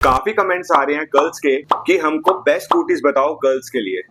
काफी कमेंट्स आ रहे हैं गर्ल्स के कि हमको बेस्ट स्कूटीज बताओ गर्ल्स के लिए।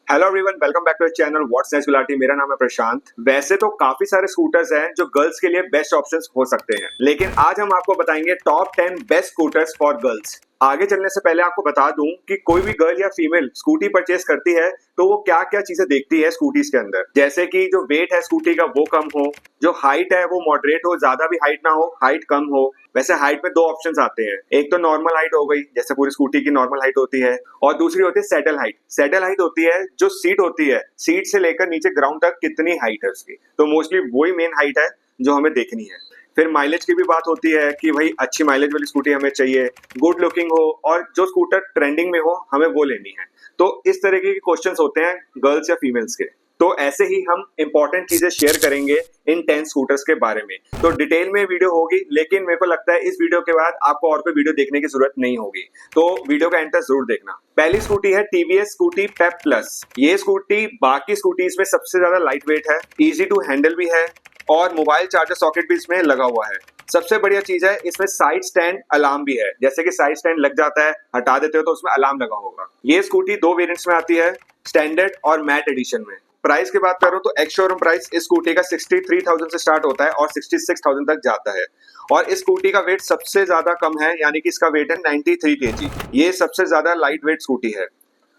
Hello everyone, welcome back to channel what's next Gulati. मेरा नाम है प्रशांत। वैसे तो काफी सारे स्कूटर्स हैं जो गर्ल्स के लिए बेस्ट ऑप्शंस हो सकते हैं, लेकिन आज हम आपको बताएंगे top 10 best scooters for girls. आगे चलने से पहले आपको बता दूं कि कोई भी गर्ल या फीमेल स्कूटी परचेस करती है तो वो क्या क्या चीजें देखती है स्कूटीज के अंदर, जैसे कि जो वेट है स्कूटी का वो कम हो, जो हाइट है वो मॉडरेट हो, ज्यादा भी हाइट ना हो, हाइट कम हो। वैसे हाइट में दो ऑप्शंस आते हैं, एक तो नॉर्मल हाइट हो गई जैसे पूरी स्कूटी की नॉर्मल हाइट होती है, और दूसरी होती है सैडल हाइट। सैडल हाइट होती है जो सीट होती है, सीट से लेकर नीचे ग्राउंड तक कितनी हाइट है उसकी, तो मोस्टली वही मेन हाइट है जो हमें देखनी है। फिर माइलेज की भी बात होती है कि भाई अच्छी माइलेज वाली स्कूटी हमें चाहिए, गुड लुकिंग हो और जो स्कूटर ट्रेंडिंग में हो हमें वो लेनी है। तो इस तरीके के क्वेश्चंस होते हैं गर्ल्स या फीमेल्स के। तो ऐसे ही हम इंपॉर्टेंट चीजें शेयर करेंगे इन 10 स्कूटर्स के बारे में। तो डिटेल में वीडियो होगी, लेकिन मेरे को लगता है इस वीडियो के बाद आपको और कोई वीडियो देखने की जरूरत नहीं होगी, तो वीडियो का एंड तक जरूर देखना। पहली स्कूटी है टीवीएस स्कूटी पेप प्लस। ये स्कूटी बाकी स्कूटीज में सबसे ज्यादा लाइट वेट है, इजी टू हैंडल भी है और मोबाइल चार्जर सॉकेट भी इसमें लगा हुआ है। सबसे बढ़िया चीज है इसमें साइड स्टैंड अलार्म भी है, जैसे कि साइड स्टैंड लग जाता है, हटा देते हो तो उसमें अलार्म लगा होगा। ये स्कूटी दो वेरिएंट्स में आती है, स्टैंडर्ड और मैट एडिशन में। प्राइस की बात करूं तो एक्स शोरूम प्राइस इस स्कूटी का 63,000 से स्टार्ट होता है और 66,000 तक जाता है। और इस स्कूटी का वेट सबसे ज्यादा कम है, यानी कि इसका वेट है 93 kg। ये सबसे ज्यादा लाइट वेट स्कूटी है।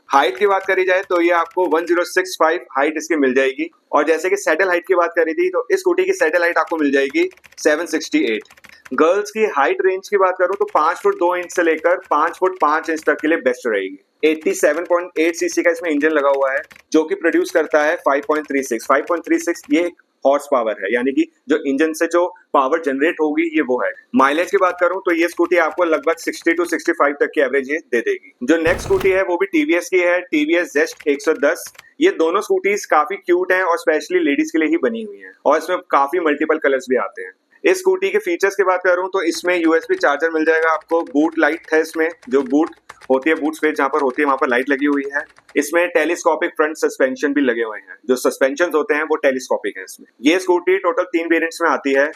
हाइट की बात करी जाए तो ये आपको 1065 हाइट इसकी मिल जाएगी, और जैसे कि सैडल हाइट की बात करी थी तो इस स्कूटी की सैडल हाइट आपको मिल जाएगी 768। गर्ल्स की हाइट रेंज की बात करूं तो 5 फुट 2 इंच से लेकर 5 फुट 5 इंच तक के लिए बेस्ट रहेगी। 87.8 सीसी का इसमें इंजन लगा हुआ है जो कि प्रोड्यूस करता है 5.36 ये हॉर्स पावर है, यानी कि जो इंजन से जो पावर जनरेट होगी ये वो है। माइलेज की बात करूं तो ये स्कूटी आपको लगभग 60 to 65 तक की एवरेज ये दे देगी। जो नेक्स्ट स्कूटी है वो भी टीवीएस की है, टीवीएस जेस्ट 110। ये दोनों स्कूटीज काफी क्यूट हैं और स्पेशली लेडीज के लिए ही बनी हुई हैं, और इसमें काफी मल्टीपल कलर्स भी आते हैं। इस स्कूटी के फीचर्स की बात करूं तो इसमें यूएसबी चार्जर मिल जाएगा आपको, बूट लाइट है इसमें, जो बूट होती है, बूट स्पेस जहां पर होती है वहां पर लाइट लगी हुई है। इसमें टेलीस्कोपिक फ्रंट सस्पेंशन भी लगे हुए हैं, जो सस्पेंशन होते हैं वो टेलीस्कोपिक है इसमें। ये स्कूटी टोटल 3 वेरिएंट्स में आती है,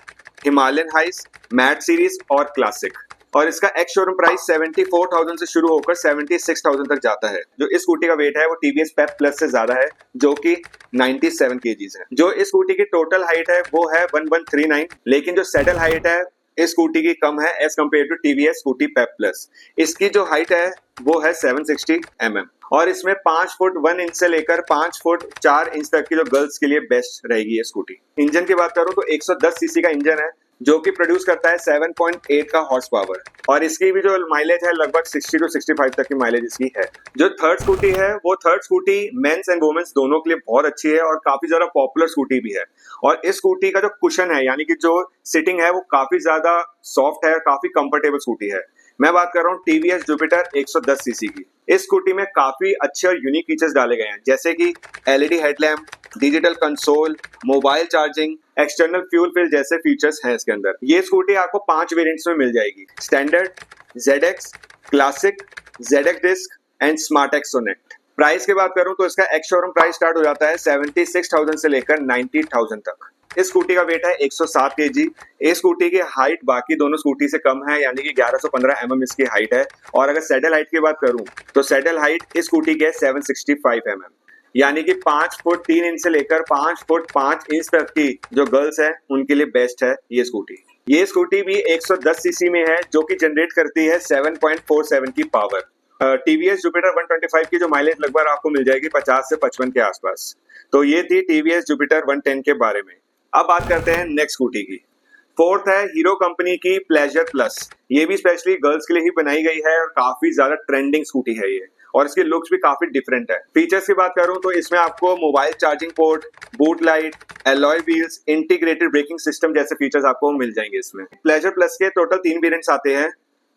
हिमालयन हाइस, मैट सीरीज और क्लासिक। और इसका एक्स शोरूम प्राइस 74,000 से शुरू होकर 76,000 तक जाता है। जो इस स्कूटी का वेट है वो टीवीएस पेप प्लस से ज्यादा है, जो कि 97 kg है। जो इस स्कूटी की टोटल हाइट है वो है 1139, लेकिन जो सैडल हाइट है इस स्कूटी की कम है as compare to TVS Scooty Pep Plus. इसकी जो हाइट है वो है 760 mm, और इसमें 5 फुट 1 इंच से लेकर 5 फुट 4 इंच तक की जो गर्ल्स के लिए बेस्ट रहेगी ये स्कूटी। इंजन की बात करूं तो 110 सीसी का इंजन है जो कि प्रोड्यूस करता है 7.8 का हॉर्स पावर, और इसकी भी जो माइलेज है लगभग 60 to 65 तक की माइलेज इसकी है। जो थर्ड स्कूटी है वो third scooty mens and womens दोनों के लिए बहुत अच्छी है और काफी ज्यादा पॉपुलर स्कूटी भी है। और इस स्कूटी का जो कुशन है, यानी कि जो सिटिंग है वो काफी ज्यादा सॉफ्ट है और काफी कंफर्टेबल स्कूटी है। मैं बात कर रहा हूँ टीवीएस जुपिटर 110 सीसी की। इस स्कूटी में काफी अच्छे और यूनिक फीचर्स डाले गए हैं, जैसे कि LED headlamp, digital console, mobile charging, external fuel fill जैसे फीचर्स हैं इसके अंदर। ये स्कूटी आपको 5 वेरिएंट्स में मिल जाएगी, standard, ZX, classic, ZX disc and smart X Sonet. Price की बात करूं तो इसका एक्स शोरूम प्राइस स्टार्ट हो जाता है 76,000 से लेकर 90,000 तक। इस स्कूटी का वेट है 107 kg। इस स्कूटी की हाइट बाकी दोनों स्कूटी से कम है, यानी कि 1115 mm इसकी हाइट है। और अगर सैडल हाइट की बात करूं तो सैडल हाइट इस स्कूटी की है 765 mm, यानी कि 5 फुट 3 इंच से लेकर 5 फुट 5 इंच तक की जो गर्ल्स है उनके लिए बेस्ट है ये स्कूटी। ये स्कूटी भी 110 सीसी में है जो कि जनरेट करती है 7.47 की पावर। टीवीएस जुपिटर 125 की जो माइलेज लगभग आपको मिल जाएगी 50 से 55 के आसपास। तो ये थी टीवीएस जुपिटर 110 के बारे में। अब बात करते हैं नेक्स्ट स्कूटी की। फोर्थ है हीरो कंपनी की प्लेजर प्लस। ये भी स्पेशली गर्ल्स के लिए ही बनाई गई है और काफी ज्यादा ट्रेंडिंग स्कूटी है ये, और इसके लुक्स भी काफी डिफरेंट है। फीचर्स की बात करूं तो इसमें आपको mobile charging port, boot light, alloy wheels, integrated braking system जैसे फीचर्स आपको मिल जाएंगे इसमें। प्लेजर प्लस के टोटल 3 वेरिएंट्स आते हैं,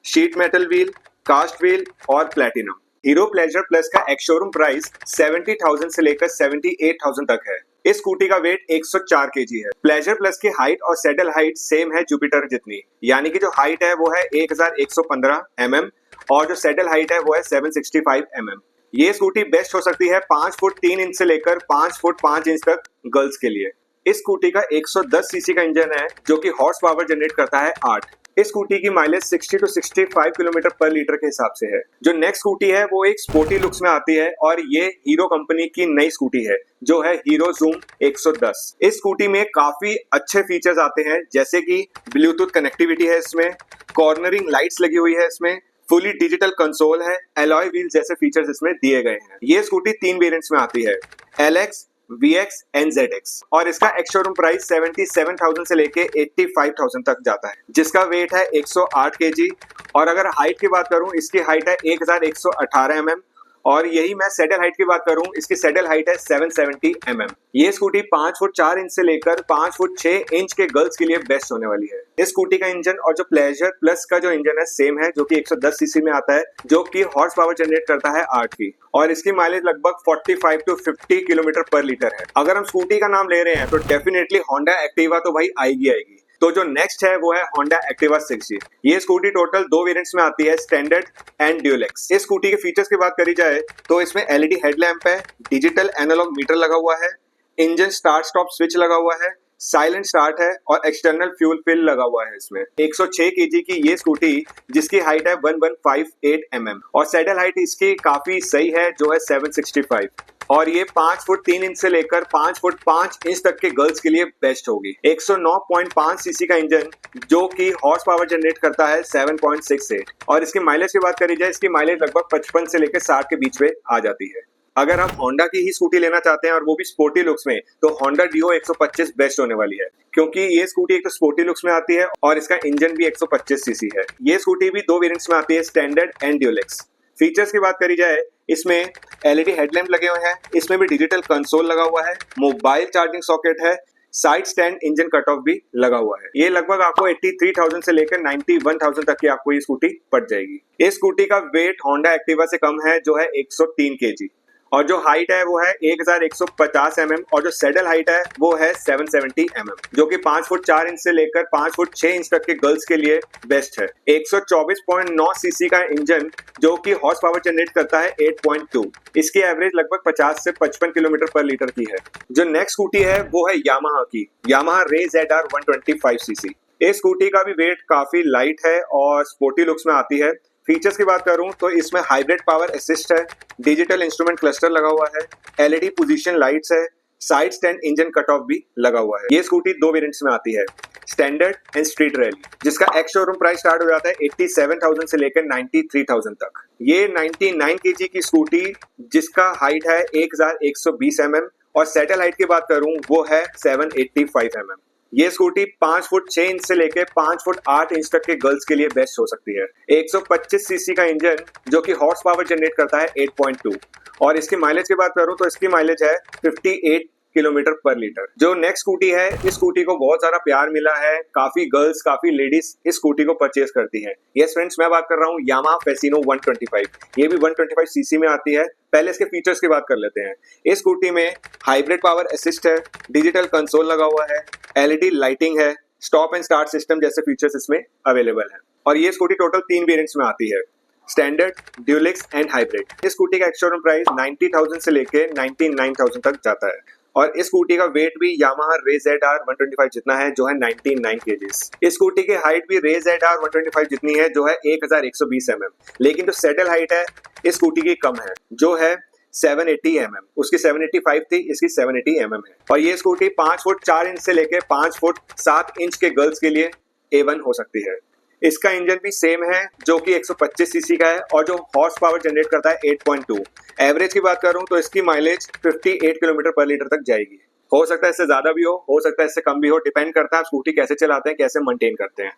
sheet metal wheel, cast wheel और प्लेटिनम। हीरो प्लेजर प्लस का एक्स शोरूम प्राइस 70,000 से लेकर 78,000 तक है। इस स्कूटी का वेट 104 kg है। प्लेजर प्लस की हाइट और सैडल हाइट सेम है जुपिटर जितनी, यानी कि जो हाइट है वो है 1115 mm और जो सैडल हाइट है वो है 765 mm। ये स्कूटी बेस्ट हो सकती है 5 फुट 3 इंच से लेकर 5 फुट 5 इंच तक गर्ल्स के लिए। इस स्कूटी का 110 सीसी का इंजन है जो कि हॉर्स पावर जनरेट करता है 8। इस स्कूटी की माइलेज 60 टू 65 किलोमीटर पर लीटर के हिसाब से है। जो नेक्स्ट स्कूटी है वो एक स्पोर्टी लुक्स में आती है और ये हीरो कंपनी की नई स्कूटी है जो है हीरो जूम 110। इस स्कूटी में काफी अच्छे फीचर्स आते हैं जैसे कि ब्लूटूथ कनेक्टिविटी है इसमें, कॉर्नरिंग लाइट्स लगी हुई है इसमें, फुली डिजिटल कंसोल है, एलॉय व्हील्स जैसे फीचर्स इसमें दिए गए हैं। ये स्कूटी 3 वेरिएंट्स में आती है, LX, VX एंड ZX, और इसका एक्स शोरूम प्राइस 77,000 से लेके 85,000 तक जाता है, जिसका वेट है 108 kg। और अगर हाइट की बात करूं, इसकी हाइट है 1118 mm, और यही मैं सैडल हाइट की बात करूं, इसकी सैडल हाइट है 770 mm। ये स्कूटी 5 फुट 4 इंच से लेकर 5 फुट 6 इंच के गर्ल्स के लिए बेस्ट होने वाली है। इस स्कूटी का इंजन और जो प्लेजर प्लस का जो इंजन है सेम है, जो कि 110 सीसी में आता है, जो कि हॉर्स पावर जनरेट करता है 8 की, और इसकी माइलेज लगभग 45 टू 50 किलोमीटर पर लीटर है। अगर हम स्कूटी का नाम ले रहे हैं तो डेफिनेटली होंडा एक्टिवा तो भाई आएगी आएगी। तो जो नेक्स्ट है वो है होंडा एक्टिवा 6G। ये स्कूटी टोटल 2 वेरिएंट्स में आती है, स्टैंडर्ड एंड ड्यूलेक्स। इस स्कूटी के फीचर्स की बात करी जाए तो इसमें LED हेडलैम्प है, डिजिटल एनालॉग मीटर लगा हुआ है, इंजन स्टार्ट स्टॉप स्विच लगा हुआ है, साइलेंट स्टार्ट है और एक्सटर्नल फ्यूल फिल लगा हुआ है इसमें। 106 kg की ये स्कूटी जिसकी हाइट है 1158 mm, और सैडल हाइट इसकी काफी सही है जो है 765, और ये 5 फुट 3 इंच से लेकर 5 फुट 5 इंच तक के गर्ल्स के लिए बेस्ट होगी। 109.5 सीसी का इंजन जो कि हॉर्स पावर जनरेट करता है 7.68, और इसकी माइलेज की बात करी जाए, इसकी माइलेज लगभग 55 से लेकर 60 के बीच में आ जाती है। अगर आप होंडा की ही स्कूटी लेना चाहते हैं और वो भी स्पोर्टी लुक्स में, तो होंडा डिओ 125 बेस्ट होने वाली है, क्योंकि ये स्कूटी एक तो स्पोर्टी लुक्स में आती है और इसका इंजन भी 125 सीसी है। ये स्कूटी भी 2 वेरिएंट्स में आती है, स्टैंडर्ड एंड ड्यूलेक्स। फीचर्स की बात करी जाए, इसमें LED हेडलैम्प लगे हुए हैं, इसमें भी डिजिटल कंसोल लगा हुआ है, मोबाइल चार्जिंग सॉकेट है, side stand engine cut off भी लगा हुआ है। ये लगभग आपको 83,000 से लेकर 91,000 तक की आपको ये स्कूटी पड़ जाएगी। इस स्कूटी का वेट होंडा एक्टिवा से कम है जो है 103 kg, और जो हाइट है वो है 1150 mm, और जो सैडल हाइट है वो है 770 mm, जो कि 5 फुट 4 इंच से लेकर 5 फुट 6 इंच तक के गर्ल्स के लिए बेस्ट है। 124.9 सीसी का इंजन जो कि हॉर्स पावर जनरेट करता है 8.2, इसकी एवरेज लगभग 50 से 55 किलोमीटर पर लीटर की है। जो नेक्स्ट स्कूटी है वो है यामाहा की, यामाहा रे ZR 125 सीसी। इस स्कूटी का भी वेट काफी लाइट है और स्पोर्टी लुक्स में आती है। फीचर्स की बात करूं तो इसमें हाइब्रिड पावर असिस्ट है, डिजिटल इंस्ट्रूमेंट क्लस्टर लगा हुआ है, LED पोजीशन लाइट्स है, side stand engine cut off भी लगा हुआ है। ये स्कूटी 2 वेरिएंट्स में आती है, स्टैंडर्ड एंड स्ट्रीट रैली, जिसका एक्स शोरूम प्राइस स्टार्ट हो जाता है 87,000 से लेकर 93,000 तक। ये 99 kg की स्कूटी जिसका हाइट है 1120 mm, और सैडल हाइट की बात करूं वो है 785 mm। ये स्कूटी 5 फुट 6 इंच से लेके 5 फुट 8 इंच तक के गर्ल्स के लिए बेस्ट हो सकती है। 125 सीसी का इंजन जो कि हॉर्स पावर जनरेट करता है 8.2, और इसकी माइलेज की बात करूं तो इसकी माइलेज है 58 किलोमीटर पर लीटर। जो नेक्स्ट स्कूटी है, इस स्कूटी को बहुत सारा प्यार मिला है, काफी गर्ल्स काफी लेडीज इस स्कूटी को परचेज करती हैं। यस फ्रेंड्स, मैं बात कर रहा हूँ यामाहा फेसिनो 125। ये भी 125 सीसी में आती है। पहले इसके फीचर्स की बात कर लेते हैं। इस स्कूटी में हाइब्रिड पावर असिस्ट है, डिजिटल कंसोल लगा हुआ है, LED लाइटिंग है, स्टॉप एंड स्टार्ट सिस्टम जैसे फीचर्स इसमें अवेलेबल है। और ये स्कूटी टोटल 3 वेरिएंट्स में आती है, स्टैंडर्ड, ड्यूलेक्स एंड हाइब्रिड। इस स्कूटी का एक्स शोरूम प्राइस 90,000 से लेके 99,000 तक जाता है, और इस स्कूटी का वेट भी यामाहा रे ZR 125 जितना है जो है 99 kg। इस स्कूटी की हाइट भी रे ZR 125 जितनी है जो है 1120 mm, लेकिन जो सैडल हाइट है इस स्कूटी की कम है जो है 780 mm। उसकी 785 थी, इसकी 780 mm है। और ये स्कूटी 5 फुट 4 इंच से लेके 5 फुट 7 इंच के गर्ल्स के लिए A1 हो सकती है। इसका इंजन भी सेम है जो कि 125 सीसी का है, और जो हॉर्स पावर जनरेट करता है 8.2। एवरेज की बात करूं तो इसकी माइलेज 58 किलोमीटर पर लीटर तक जाएगी। हो सकता है इससे ज्यादा भी हो सकता है इससे कम भी हो, डिपेंड करता है आप स्कूटी कैसे चलाते हैं, कैसे मेंटेन करते हैं।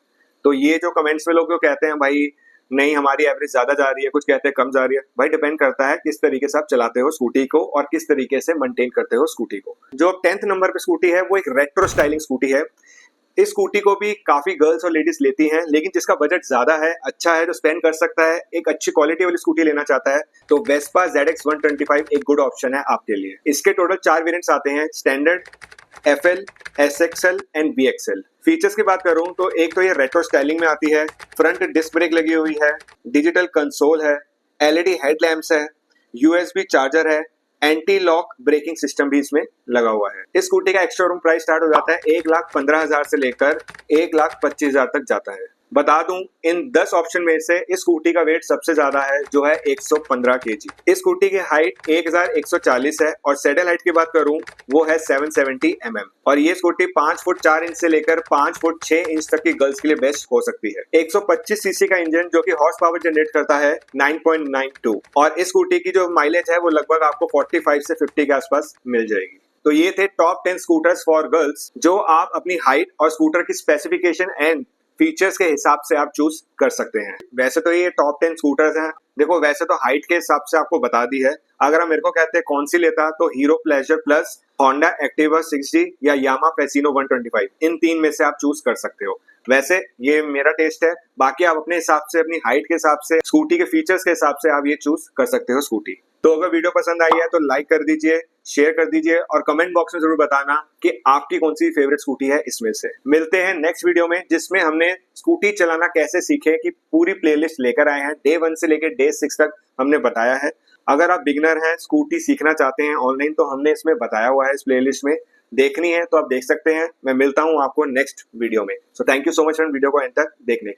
तो ये जो कमेंट्स में लोग कहते हैं भाई नहीं हमारी एवरेज ज्यादा जा रही है, कुछ कहते हैं कम जा रही है, भाई डिपेंड करता है किस तरीके से आप चलाते हो स्कूटी को और किस तरीके से मेंटेन करते हो स्कूटी को। जो 10th नंबर पे स्कूटी है वो एक रेट्रो स्टाइलिंग स्कूटी है। इस स्कूटी को भी काफी गर्ल्स और लेडीज लेती हैं, लेकिन जिसका बजट ज्यादा है, अच्छा है, जो स्पेंड कर सकता है, एक अच्छी क्वालिटी वाली स्कूटी लेना चाहता है, तो वेस्पा ZX 125 एक गुड ऑप्शन है आपके लिए। इसके टोटल 4 वेरिएंट्स आते हैं, standard, FL, SXL and VXL। Features की बात करूं तो एक तो ये रेट्रो स्टाइलिंग में आती है, फ्रंट डिस्क ब्रेक लगी हुई है, डिजिटल कंसोल है, LED हेडलैम्प्स है, USB चार्जर है, एंटी लॉक ब्रेकिंग सिस्टम भी इसमें लगा हुआ है। इस स्कूटी का एक्स शोरूम प्राइस स्टार्ट हो जाता है 1,15,000 से लेकर 1,25,000 तक जाता है। बता दूं, इन 10 ऑप्शन में से इस स्कूटी का वेट सबसे ज्यादा है, जो है 115 केजी। इस स्कूटी की हाइट 1140 है और सैडल हाइट की बात करूं वो है 770 mm और ये स्कूटी 5 फुट 4 इंच से लेकर 5 फुट 6 इंच तक की गर्ल्स के लिए बेस्ट हो सकती है। 125 सीसी का इंजन जो कि हॉर्स पावर जनरेट करता है 9.92 और इस स्कूटी की जो माइलेज है वो लगभग आपको 45 से 50 के आसपास मिल जाएगी। तो ये थे टॉप 10 स्कूटर्स फॉर गर्ल्स जो आप अपनी हाइट और स्कूटर की स्पेसिफिकेशन एंड फीचर्स के हिसाब से आप चूज कर सकते हैं। वैसे तो ये टॉप 10 स्कूटर्स हैं। देखो, वैसे तो हाइट के हिसाब से आपको बता दी है। अगर आप मेरे को कहते हैं कौन सी लेता, तो hero Pleasure plus, Honda Activa 60 या यामा फेसिनो 125, इन तीन में से आप चूज कर सकते हो। वैसे ये मेरा टेस्ट है, बाकी आप अपने हिसाब से, अपनी हाइट के हिसाब से, स्कूटी के फीचर्स के हिसाब से आप ये चूज कर सकते हो स्कूटी। तो अगर वीडियो पसंद आई है तो लाइक कर दीजिए, शेयर कर दीजिए और कमेंट बॉक्स में जरूर बताना कि आपकी कौन सी फेवरेट स्कूटी है इसमें से। मिलते हैं नेक्स्ट वीडियो में, जिसमें हमने स्कूटी चलाना कैसे सीखे की पूरी प्लेलिस्ट लेकर आए हैं। डे 1 से लेकर डे 6 तक हमने बताया है। अगर आप बिगनर हैं, स्कूटी सीखना चाहते हैं ऑनलाइन, तो हमने इसमें बताया हुआ है। इस प्लेलिस्ट में देखनी है तो आप देख सकते हैं। मैं मिलता हूं आपको नेक्स्ट वीडियो में। So thank you so much video को एंड तक देखने के लिए।